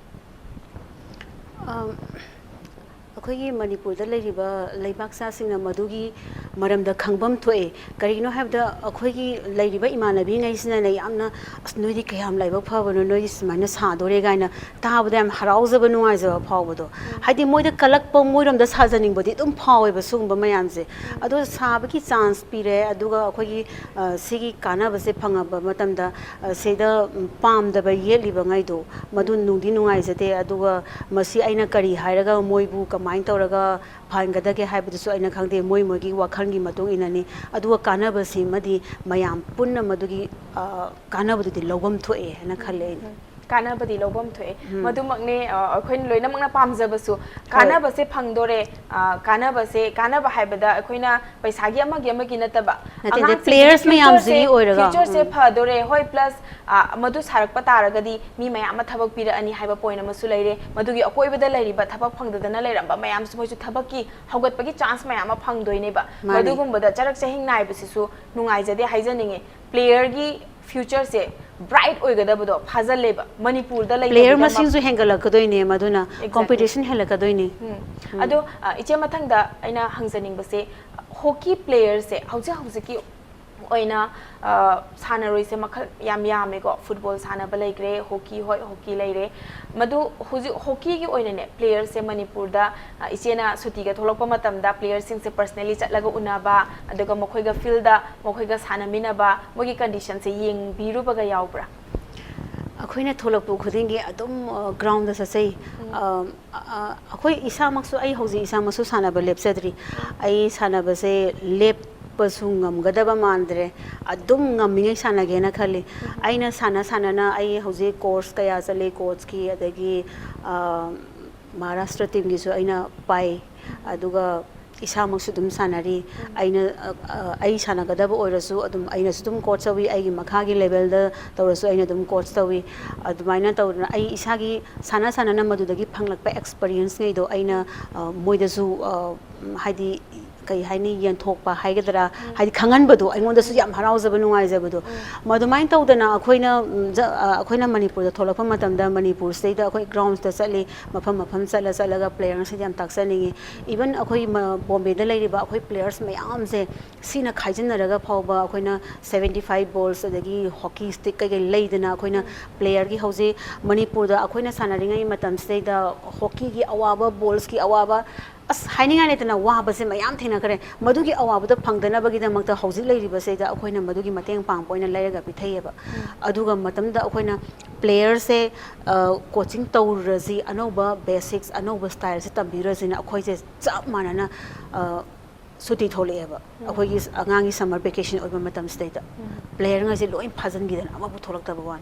अखोइगी मणिपुरदा लैरिबा लैबाकसासिंगना मदुगी मरमदा खंगबम थोए करिनो हाबदा अखोइगी लैरिबा इमानबी ngैसिना नै यामना अस नोइदि कयाम लाइबा फाबनो नोइदि सुमाइना सादोरे गाइना ताबदा याम हराउजबा नुंगाइजबा फावबदो हाइदि मोइदा कलक्पा मोइरमदा साजनिंगबदि दुम फावेबा सुगुंबा मयामसे अदो साबकी चांस पिरे अदुगा अखोइगी सिगी कानाबसे फंगबा मतमदा सेदा पामदबा येलिबा ngैदो मदु नुंदि नुंगाइजते अदुगा मसी आइना करी हाइरगा मोइबु कमाइन तौरगा फाइनगदगे हाइबदसु आइना खंगदे मोइ मोइगी वाखंगी मतुंग इनानी अदुगा कानाबसी मदि मयाम पुन्ना मदुगी कानाबदुदि लौबम थोए हना खले कानाबदी लौबम थोए मधुमकने अखोइन लोइनमकना पामजबसु कानाबसे फंगदोरे कानाबा हाइबदा अखोइना पैसागी अमगी नतबा नते प्लेयर्स में याम जिली ओइरगा फ्यूचर से फदोरे होय प्लस मधु सारक तारगदी मी मयाम थबक पिरअनी हाइबा पॉइंट अमसु लैरे मधुगी अकोइबदा लैरिबा थबक फंगदना लैरंबा मयाम मोइसु थबकी हौगतपगी चांस मयाम फंगदोइनेबा मधुगुंबदा चरक चहिंग नाइबसिसु नुंगाइजदे हाइजनिंगे प्लेयर की फ्यूचर से ब्राइट ओइगदबदो फाजलेबा मणिपुर द लैब प्लेयर मसिंग जो हेंगलकदोइने मधुना कंपटीशन हेलकदोइने अदो इचे मथंगदा आइना हंगजनिंगबसे हॉकी प्लेयर से हौजे हौजे की ओइना सानरोइसे मखल याम यामेगो फुटबॉल सानब लैग्रे हॉकी होय हॉकी लैरे मधु हुजि हॉकी की ओइने प्लेयर से मणिपुर दा इचेना सुतिगा थोलकप मतमदा प्लेयर सिंग से पर्सनली चटलगा उनाबा अदुगा मखोइगा फील्ड दा मखोइगा सानमिनाबा मोगी कंडीशन से येंग बिरुबगा यावब्रा अखोइना थोलकपु खुदिंगे अदुम ग्राउंड दा ससै अखोइ इसामक्सु आई हौजि इसामसु सानबा लेपसद्री आई सानबसे लेप Gadaba मानद्रे अदुम ngamingay sanagena khali aina sana ai hauji course kaya chale coach ki adagi Maharashtra team gi su aina pai aduga isamaksu dum sanari aina ai sanagadaba oirasu adum aina su dum coach awi ai gi makhagi level da tawrasu aina dum coach tawi adumaina tawna ai isagi sana na madudagi phanglakpa experience ngai do aina moidasu haidi कई हाइनी यंथोकपा हाइगदरा हाइदि खंगनबदो आइंगोंदसु याम हराउजबा नुंगाइजबदो मदुमाइन तौदना अखोइना मणिपुर दा थोलकपा मतमदा मणिपुर स्टेट अखोइ ग्राउंड्स दा चली मफम चलगा प्लेयर से याम ताक्सनिंगे इवन अखोइ बॉम्बे दा लैरिबा अखोइ प्लेयर्स मयाम से सीना खाइजनरगा फावबा अखोइना 75 बॉल्स अदगी हॉकी स्टिक कई लैदना अखोइना प्लेयर की हौजे मणिपुर दा अखोइना सानरिंगै मतम स्टेट दा हॉकी की अवाबा बॉल्स की अवाबा अस हाइनिंगा नेतना वाबसे मयाम थेना करे मधुगी अवाबद फंगदनबगिदमक्ता हौजिक लैरिबसेदा अखोइना मधुगी मतेंग पांग पोइना लैरगा पिथैयबा अदुगा मतमदा अखोइना प्लेयर से कोचिंग तौरजी अनौबा बेसिक्स अनौबा स्टाइल से तंबिरजिना अखोइसे चाप मानना सुटी थोलेबा अखोइगी अगांगी समर वेकेशन ओइबा मतम स्टेटा प्लेयर ngase लोइन फाजनगिदन अमाबु थोलक्तबा वान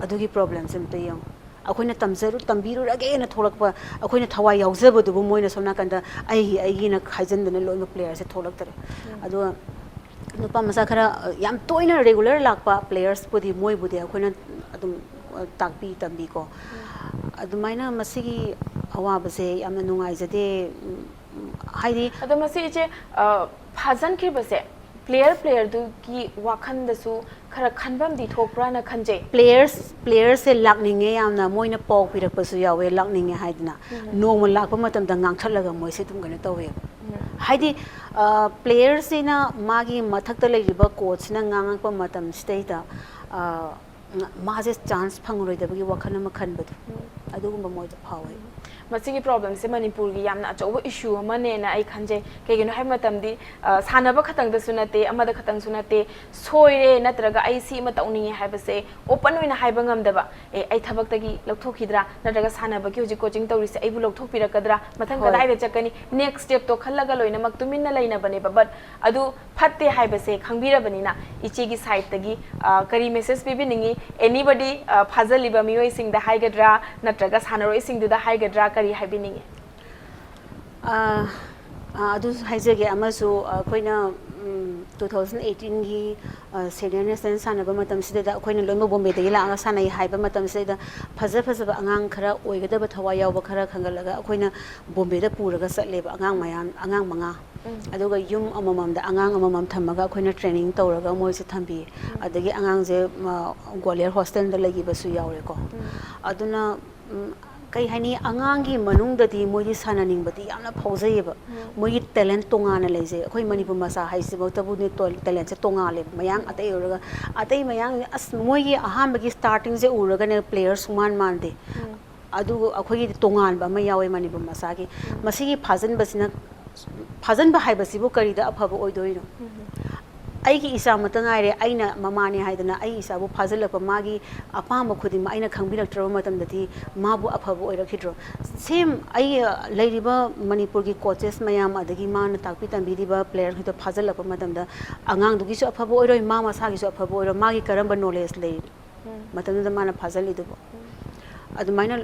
अदुगी प्रॉब्लम सिमते यंग अखोइना तंबीरुरगेना थोलकपा अखोइना थवाई यावजबदुबु मोइना सोमना कंदा आइगिना खाइजनदना लोइमा प्लेयर से थोलक्तरे अदो नुपा मसा खरा याम तोइना रेगुलर लाकपा प्लेयर्स पुदि मोइ बुदि अखोइना अदुम ताकपी तंबी को अदुमाइना मसिगी अवाबसे यामना नुंगाइजदे हाइदि अदो मसि इचे फाजन खिबसे प्लेयर दु की वाखन दसु खरा खनबम दि थोकप्रा ना खनजे प्लेयर्स से लाकनिंगे यामना मोइना पॉक पिरकपसु यावे लाकनिंगे हाइदना नोंग लाकप मतम दा ngang moi se tum gana tawe हाइदि प्लेयर से ना मागी मथक्ता लैरिबा कोच ना ngang matam state da माजे चांस फंगरोइदबगी वाखन म खनबदु अदुगुम मोइदा फावे मसिगी प्रॉब्लम से मणिपुर की यामना अचौब इशू अमनेना आई खंजे केगिनो हाइ मतमदी सानब खतंग दसु नते अमद खतंग सु नते सोइरे नत्रगा आई सी म तौनिंगे हाइबसे ओपन ओइना हाइबा ngamdaba आई थबक्तगी लौथोखिद्रा नत्रगा सानब की होजि कोचिंग तौरिसे आइबु लौथोपिरकद्रा मथंग कदाइदा चकनी नेक्स्ट स्टेप तो खल्लगा लोइना मक तुमिन्ना लैना बनेबा बट अदु फत्ते हाइबसे खंबिरबनिना इचेगी साइड तगी करी मेसेज पिबिनिंगी एनीबडी फाजलिबा मियोइ सिंगदा हाइगद्रा नत्रगा सानरोइ सिंगदुदा हाइगद्रा करी हाइबिनिंगे अदु हाइजगे अमसु अखोइना 2018 की सीनियर नेशनल सानब मतम सिदा अखोइना लोइमा बॉम्बे दगी लागा सानै हाइबा मतम सिदा फजब अंगांग खरा ओइगदब थवा यावबा खरा खंगलगा अखोइना बॉम्बे दा पुरगा चलेबा अंगांग मंगा अदुगा युम अममम दा अंगांग अममम थमगा अखोइना ट्रेनिंग तौरगा मोइसे थंबी अदगी अंगांग जे ग्वालियर हॉस्टल दा लगिबसु यावरेको अदुना कई हाइनी अंगांगी मनुंगददी मोइदि सानानिंगबदी यामना फौजैबा मोइगी टैलेंट तोंगाना लेजे अखोइ मणिपुर मसा हाइसिबो तबुनि टैलेंट से तोंगाले मयांग अतै ओरगा अतै मयांग अस मोइगी अहामबगी स्टार्टिंग से उरगा ने प्लेयर सुमान मानदे अदु अखोइगी तोंगानबा म यावे मणिपुर मसागी मसिगी फाजनबा हाइबसिबो करिदा अफबो ओइदोइनो आइगी इसा मतंगाइरे आइना ममाने हाइदना आई इसाबु फाजलप मागी अपाम खुदि आइना खंबिरक्तरो मतमदति माबु अफबो ओइरखिद्रो सेम आई लैरिबा मणिपुर की कोचेस मयाम अदगी मान ताकपि तंबिदिबा प्लेयर हितो फाजलप मतमदा अंगांग दुगिसु अफबो ओइरोइ मा मसागिसु अफबो ओइरो मागी करंबा नॉलेज लै matamda mana phajalidubo adumaina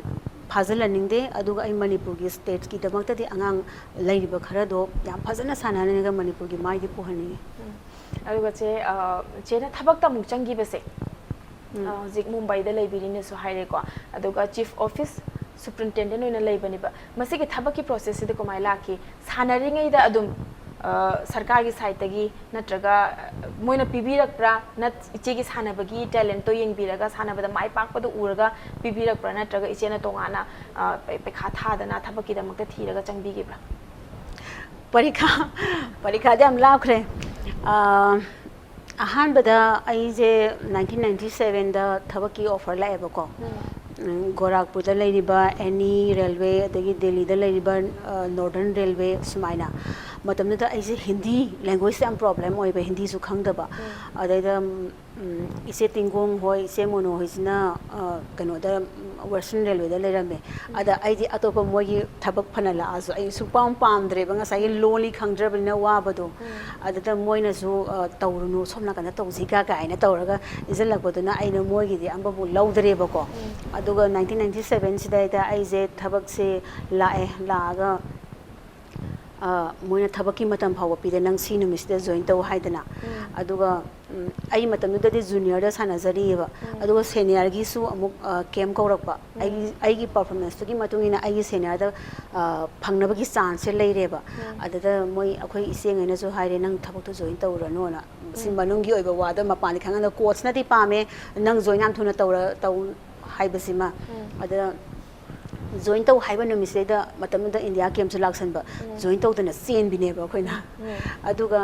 phajalaning de aduga ai Manipur gi state ki damakta di angang lairiba khara do yam phajana sanane ga Manipur gi mai di pohani aduga che na thabak ta muk changi bese zik Mumbai da laibiri ne so haire ko aduga chief office superintendent oina laibani ba masi ki thabak ki process de ko mai laki sanari ngai da adum सरकार की साइड तगी नत्रगा मोइना पिबिरक्प्रा नत इचेगी सानबगी टैलेंट तो यंगबिरगा सानबदा माइ पाकपदो उरगा पिबिरक्प्रा नत्रगा इचेना तोंगाना पेखा थादना थबकी दमकते थीरगा चंगबिगिब्रा परीक्षा दे हम लाखरे अहानबदा आइजे 1997 दा थबकी ऑफर लाएबको गोरखपुर दा लेरिबा एनी रेलवे अदगी दिल्ली दा लेरिबा नॉर्दर्न रेलवे सुमाइना मतलब ऐसे हिंदी लैंग्वेज से प्रॉब्लम हो हिंदी सु खंगदबा अदैद इसे तिंगोंग हो इसे मोनो होइसना कनोद वेस्टर्न रेलवे दा लेरमे अदा आइदि अतोप मोगी थबक फनला आसु आई सु पाम पामद्रे बंगा साइ लोली खंगद्रबना वाबदो अदा मोइना सु तौरुनु सोमना कना तौजिगा गाइना तौरगा इजलकबदुना आइना मोगी दि अंबबु लौदरेबको अदुगा 1997 सिदा आइजे थबक से लाए लागा मोइना थबकी मतम फाव पिदे नंग सी नुमिसदे जॉइन तौ हाइदना अदुगा आई मतम नुदे जूनियर दा सानाजरीबा अदुगा सीनियर गी सु अमुक केम कौरकपा आई गी परफॉर्मेंस तुगी मतुंगिना आई गी सीनियर दा फंगनबगी चांस से लेरेबा अददा मोइ अखोई इसेंगैना जो हाइरे नंग थबक तो जॉइन तौरनोना सि मनुंगी ओइबा वादा मपानि खंगना कोच नदि पामे नंग जॉइन याम थुना तौ हाइबसिमा अदा join tau haiba numise da matamda India game selection ba join tau dana sen bine ba khoina aduga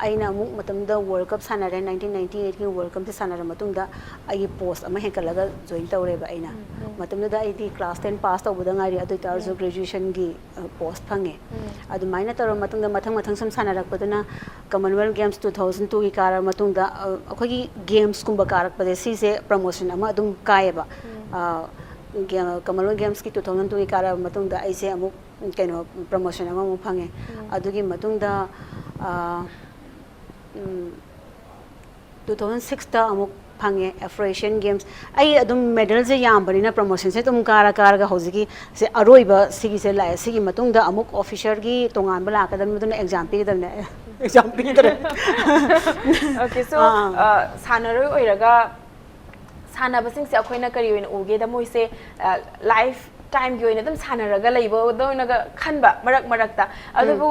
aina mu matamda world cup sanare 1998 ki world cup se sanara matungda ai post ama hekalaga join tau re ba aina matamda da ai di class 10 pass tau budang ari adu tar so graduation gi post phange adu maina tar matungda mathang sam sanarak paduna Commonwealth Games 2002 ki kara matungda akhoi gi games kumba karak pade si se promotion ama adum kai ba Commonwealth Games की 2002 की कार मतुंग दा ऐसे अमुक कैनो प्रमोशन अमा मु फंगे अदुगी मतुंग दा 2006 दा अमुक फंगे एफ्रेशियन गेम्स आई अदुम मेडल से याम बनिना प्रमोशन से तुम कार गा हौजिकी से अरोइबा सिगी से लाए सिगी मतुंग दा अमुक ऑफिसर की तोंगान बला का दम एग्जाम पी दम एग्जाम पी दरे ओके सो सानरो ओइरगा सानबसिंग से अखोइना करी ओइन ओगे द मोइसे लाइफ टाइम की ओइना दम सानरगा लैबो दोइनागा खनबा मरक मरकता अदुबु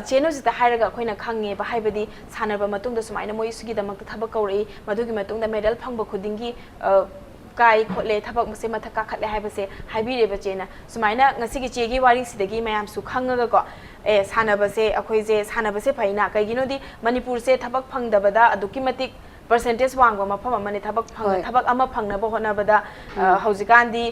चेनो जिता हाइरगा अखोइना खंगे बा हाइबदी सानरबा मतुंग द सुमाइना मोइ सुगी दमक थबक कौरई मदुगी मतुंग द मेडल फंगबा खुदिंगी काय खोले थबक मसे मथक काखले हाइबसे हाइबिरेबा चेना सुमाइना ngasiगी चेगी वारी सिदगी मयाम सु खंगगा को ए सानबसे अखोइजे सानबसे फैना कैगिनोदी मणिपुर से थबक फंगदबदा अदुकी मतिक percentage wangwa mafam amani thabak ama phangnaba honabada haujikandi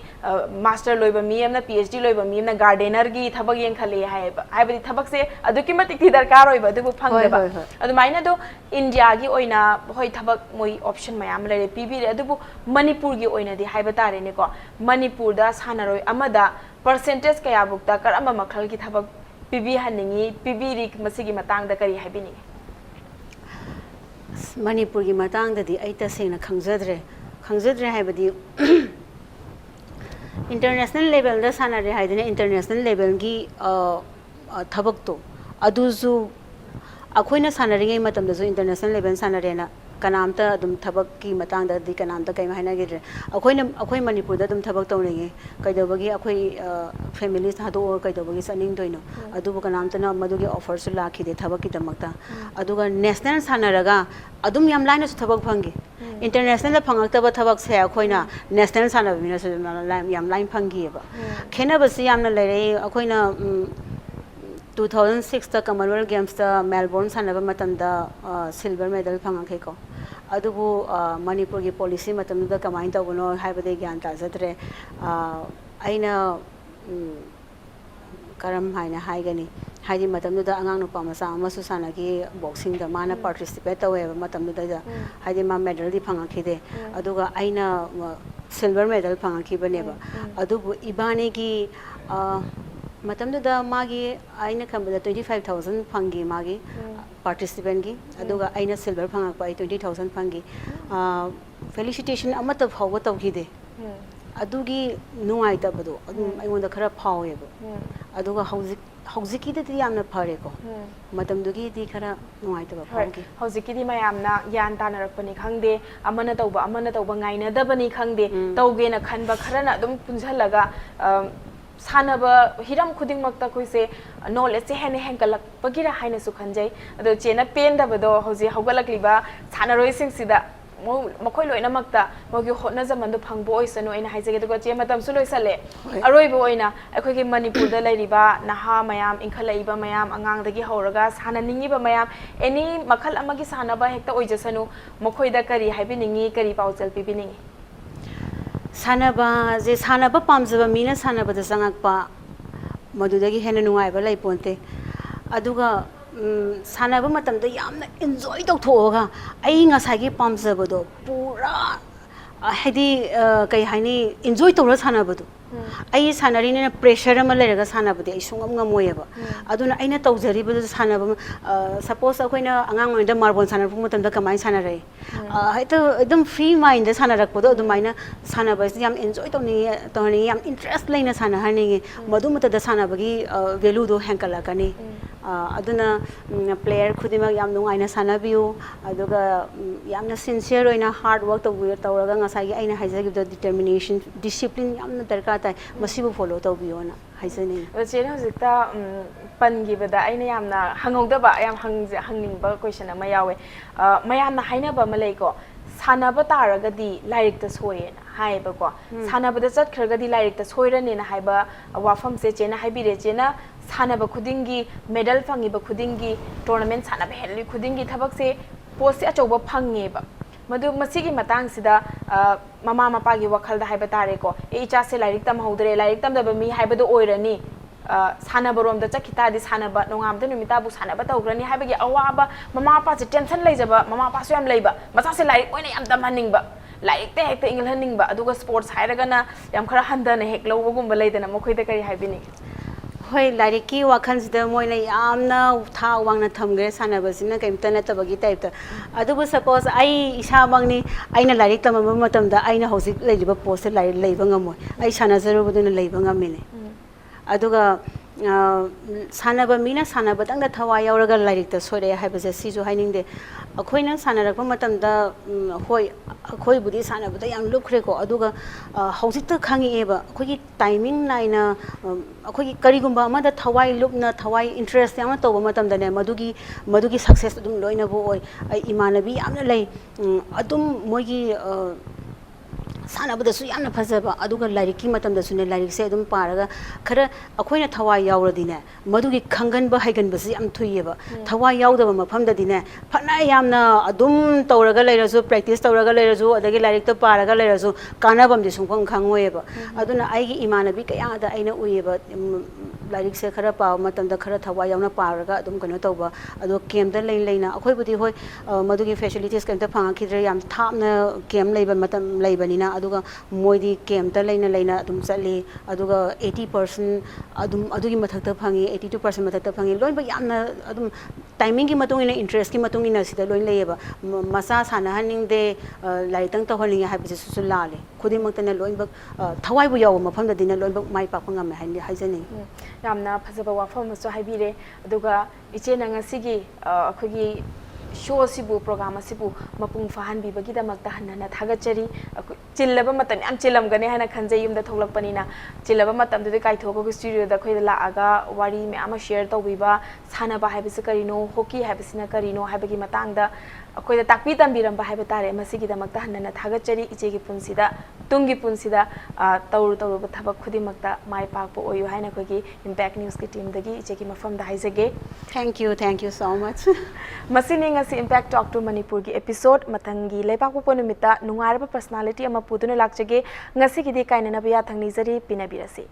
master loiba mi amna phd loiba mi amna gardener gi thabak yeng khale haibadi thabak se aduki matik thi darkar oiba dubu phangnaba adu maina do India gi oina hoi thabak moi option mayam lere pb re adubu Manipur gi oina di haiba tare ne ko Manipur da sanaroi amada percentage kaya bukta kar ama makhal gi thabak pb haningi pb ri masigi matang da kari haibini Manipur की मतंग ददी आई तसेंगना खंगजद्रे हाइबदी इंटरनेशनल लेवल दा सानारे हाइदने इंटरनेशनल लेवल की थबक तो अदुजु अखोइना सानारिङै मतमदसु इंटरनेशनल लेवल सानारेना कनामता अदुम थबक की मतंग ददी कनामता कै हाइना गिरे अखोइ मणिपुर दा अदुम थबक तौनिङे कैदबगी अखोइ फैमिली हादो कैदबगी सनिङ दोइनो अदुबु कनामतना मदुगी ऑफर सु लाखिदे थबक की दमकता अदुगा नेशनल सानारगा अदुम याम लाइना सु थबक फंगे इंटरनेशनल दा फंगक्तबा थबक से अखोइना नेशनल सानाबिना सु याम लाइन फंगीबा खेनबसि यामना लेरे अखोइना 2006 दा Commonwealth Games दा मेलबोर्न सानबा मतमदा सिल्वर मेडल फंगखेको अदुबु मणिपुर की पॉलिसी मतमदा कमाइन तबनो हाइबदे ज्ञान ताजद्रे आइना करम हाइना हाइगनी हाइदि मतमदा अंगांग नुपा मसा अमसु सानागी बॉक्सिंग दा माना पार्टिसिपेट तवे मतमदा हाइदि मा मेडल दि फंगखिदे अदुगा आइना सिल्वर मेडल फंगखिबनेबा अदुबु इबानी की मतमदा मागी आइना खंबदा 25000 फंगी मागी पार्टिसिपेंट की अदुगा आइना silver फंगक pi 20000 fungi felicitation amata phawba tawhide adugi nuai tabado adum aingonda khara phaweba aduga hauzik di yamna phare ko matam dugi di khara nuai taba phawgi hauzik di mayamna yan tanarakpani khangde amana tawba ngaina dabani khangde tawge na khanba kharana adum punjhalaga sanaba hiram khuding makta koise knowledge se hen henkalak pagira haina su khanjai ado chena pen dabado hauji haugalakliba sanaroi sing sida makhoi loina makta mogi hotna zaman do phangbo oisano ina haijege do che matam su loisale aroi bo oina akhoi gi manipur da lairiba naha mayam inkhalaiba mayam angang dagi horaga sananingi ba mayam any makhal amagi sanaba hekta oijasanu makhoi da kari haibiningi kari paujal pibiningi sanaba je sanaba pamjaba mina sanaba da sangakpa madudagi hena nungai ba lai ponte aduga sanaba matamda yamna enjoy tawthoga ai ngasagi pamjabado pura hedi kai haini enjoy tawra sanabado ai sanari ne pressure ama leraga sanabade ai sungam ngamoyeba aduna aina tawjaribado sanaba suppose akoina angang oinda marbon sanarpu matamda kamai sanarai haita edum free mind da sanarakpado adumaina sanaba yam enjoy tawni yam interest laina sanahani madu mata da sanabagi value do hankalakani aduna player khudima yam nungaina sanabiu aduga yamna sincere oina hard work tawraga ngasagi aina haijagi the determination discipline yamna darka tai masibu follow tawbiona haijani chena hojikta pangibada aina yamna hangogdaba yam hangningba question ama yawe mayamna hainaba malaiko sanaba taragadi lairikta soyena haiba ko sanaba da chatkragadi lairikta soirane na haiba wafam se chena haibire chena sanaba khudingi medal fangiba khudingi tournament sanaba helli khudingi thabak se post achauba phangeba madu masigi matang sida mama mapagi wakhal da haiba tare ko e icha se lairik tam haudre lairik tam da mi haiba do oirani sanaba rom da chakita di sanaba nongam da numita bu sanaba tawgrani haibagi awaba mama pa se tension leijaba mama pa so yam leiba macha se lairik oina yam tamhaning ba lairik te hekta ingil haning ba aduga sports hairaga na yam khara handana hek lowbagum ba leidana mokoi da kari haibini hoi lariki wakhansida moina yamna tha wangna thamgre sanabasina kaimta natabagi type ta adubu suppose ai isa bangni aina larik tamama matamda aina hosik leiba post larik leiba ngamoi ai sanazarubuduna leiba ngamine aduga sanaba mina sanaba tangda thawa yauraga larik ta sore haibase siju hainingde akhoina sanarakpa matamda hoi akhoi budi sanaba da yam lukhre ko aduga hausikta khangi eba akhoi timing naina akhoi karigumba amada thawai lupna thawai interest yama toba matamda ne madugi success adum loina bo oi ai imanabi yamna lei adum moigi sanabada su yamna phajaba aduga lariki matamda sune larik se adum paraga khara akoina thawai yawradine madugi khangan ba haigan basi am thuyeba thawai yawdaba mafamda dine phana yamna adum tawraga leirasu practice tawraga leirasu adagi larik to paraga leirasu kanabam de sungphang khangoyeba aduna aigi imanabi kaya da aina uyeba larik se khara pa matamda khara thawai yawna paraga adum kano tawba ado kem da leina akoi budi hoi madugi facilities kemta phanga khidre yam thapna kem leiba matam leibanina aduga moidi kemta leina adum chali aduga 80% adugi mathakta phangi 82% mathakta phangi loin ba yamna adum timing gi matung ina interest gi matung ina sida loin leiba masa sana haning de laitang to holing haibse su lale khudi maktana loin ba thawai bu yaw mafam da dina loin ba mai pa phangam haijani yamna phajaba wafam so haibire aduga iche na ngasigi akhogi show sibu program sibu mapung fahan bi bagi da makta hanna thagachari chillaba matam am chilam gane hana khanjai yumda thoglakpanina chillaba matam de kai thogo studio da khoi la aga wari me ama share tawbiba sana ba haibise karino hockey haibisina karino haibagi matang da akoi da takpi tambiram ba haiba tare masigi da makta hanna thagachari iche gi punsida tungi punsida tawru ba thabak khudi makta mai pak po oyu haina khoi gi impact news ki team dagi iche gi mafam da haijage thank you so much masini ngasi impact talk to manipur gi episode matangi leipak po numita nungaraba personality ama puduna lakjage ngasi gi di kainana biya thangni jari pinabirasi